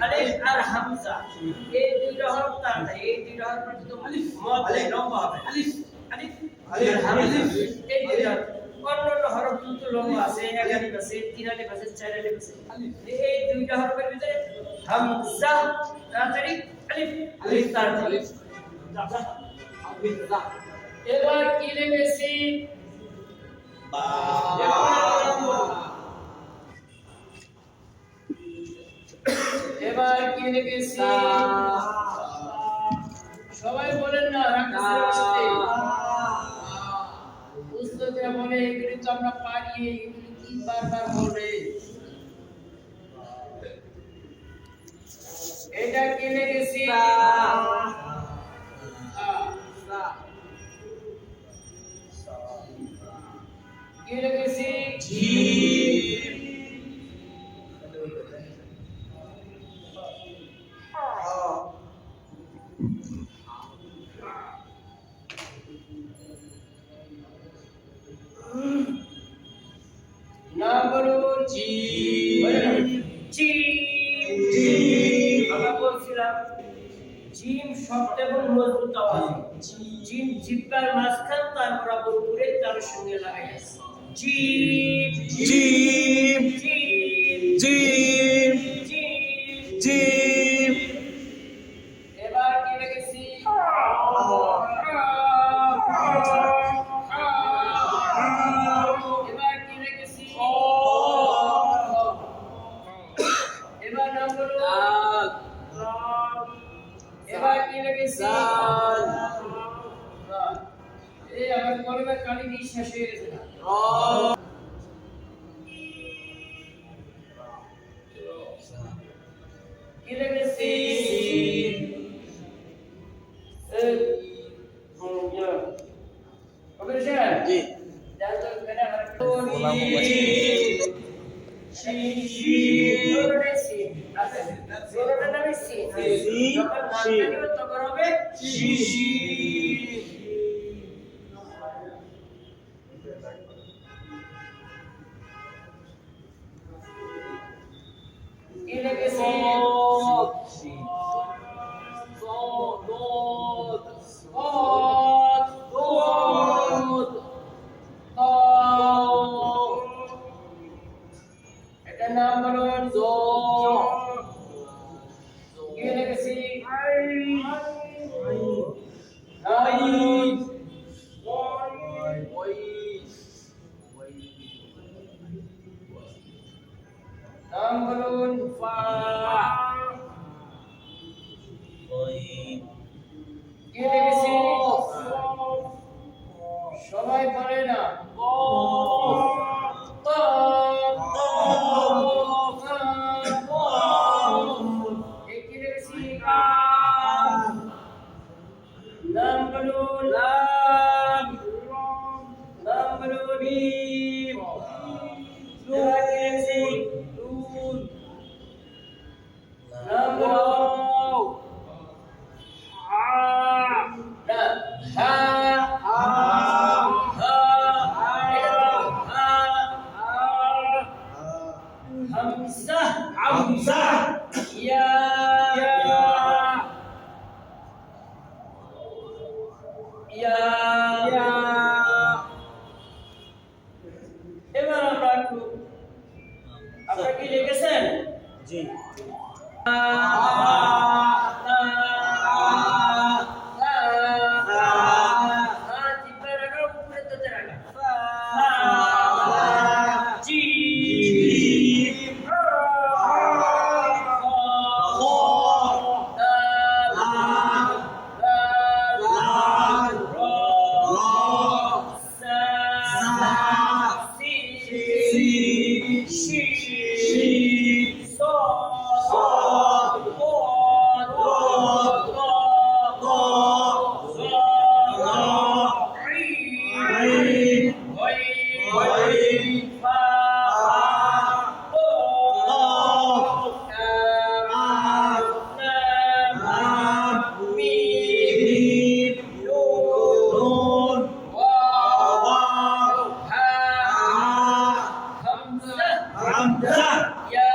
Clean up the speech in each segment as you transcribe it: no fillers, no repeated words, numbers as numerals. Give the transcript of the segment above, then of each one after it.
আলিফ আর হামজা এই দুইটা হরফ তার নাই, এই দুইটা হরফ কিন্তু মদ লম্বা হবে। আলিফ আর হামজা এই দুইটা অন্যান্য হরফ কিন্তু লম্বা আছে, এক আলিফ আছে, তিন আলিফ আছে, চার আলিফ আছে। এই দুইটা হরফের ভিতরে হামজা তাড়াতাড়ি আলিফ তাড়াতাড়ি। এবার কি লিখেছি? এবার কি লিখেছি? সবাই বলেন না, উস্তাদরা বলে এগুলি তো আমরা পারি, এগুলি কি বারবার বলে। এটা কি লিখেছি? কি লিখেছি? নাম বলুন। আমরা বলছিলাম জিম শব্দ এবং মজবুত আওয়াজ। জিম জিহ্বার মাঝখান, তার বরাবর উপরে তার সঙ্গে লাগাই আছে। Gym gym gym gym. এবার কি লিখেছি? এবার কি লিখেছি? এবার নাম বলুন। এবার কি লিখেছি? এই আমার কলমের কালি দিয়ে শেষ হয়ে গেছে না। কি লিখেছি? জি এটা নাম বলুন। কি লিখেছি? নাম বলুন। কি লিখেছি? সবাই বলে না। নাম বলুন। নাম বলুন। নাম বলুন। হামজা ইয়া ইয়া। এবার আমরা একটু, আপনারা কি লিখেছেন? জি। Hamza. Ya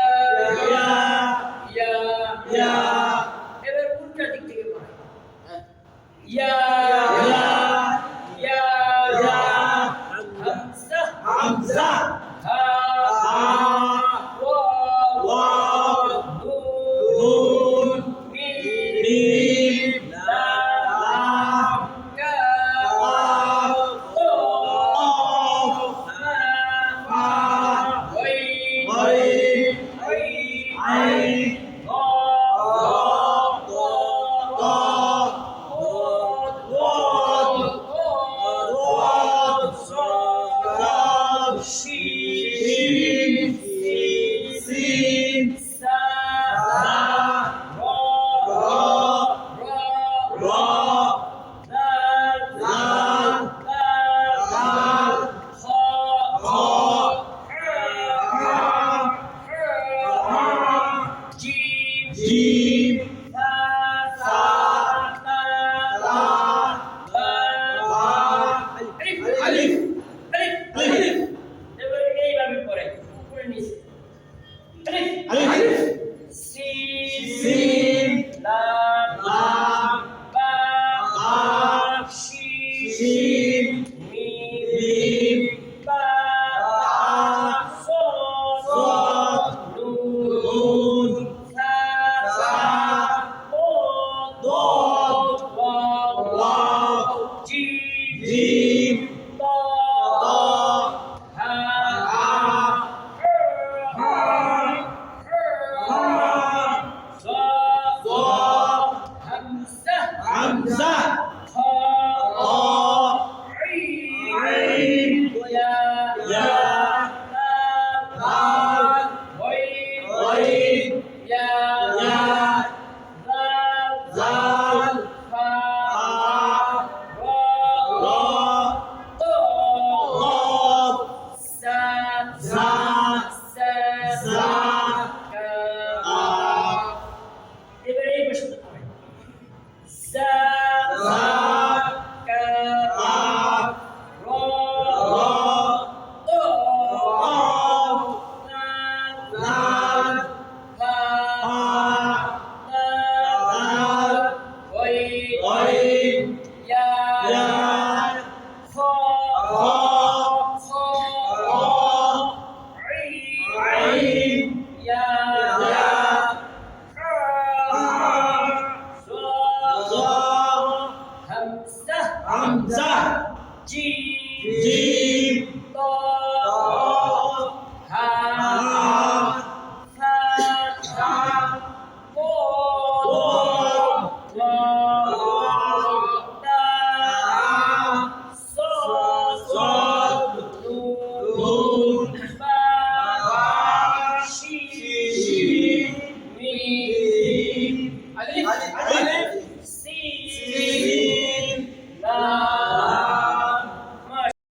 তা সদ নুন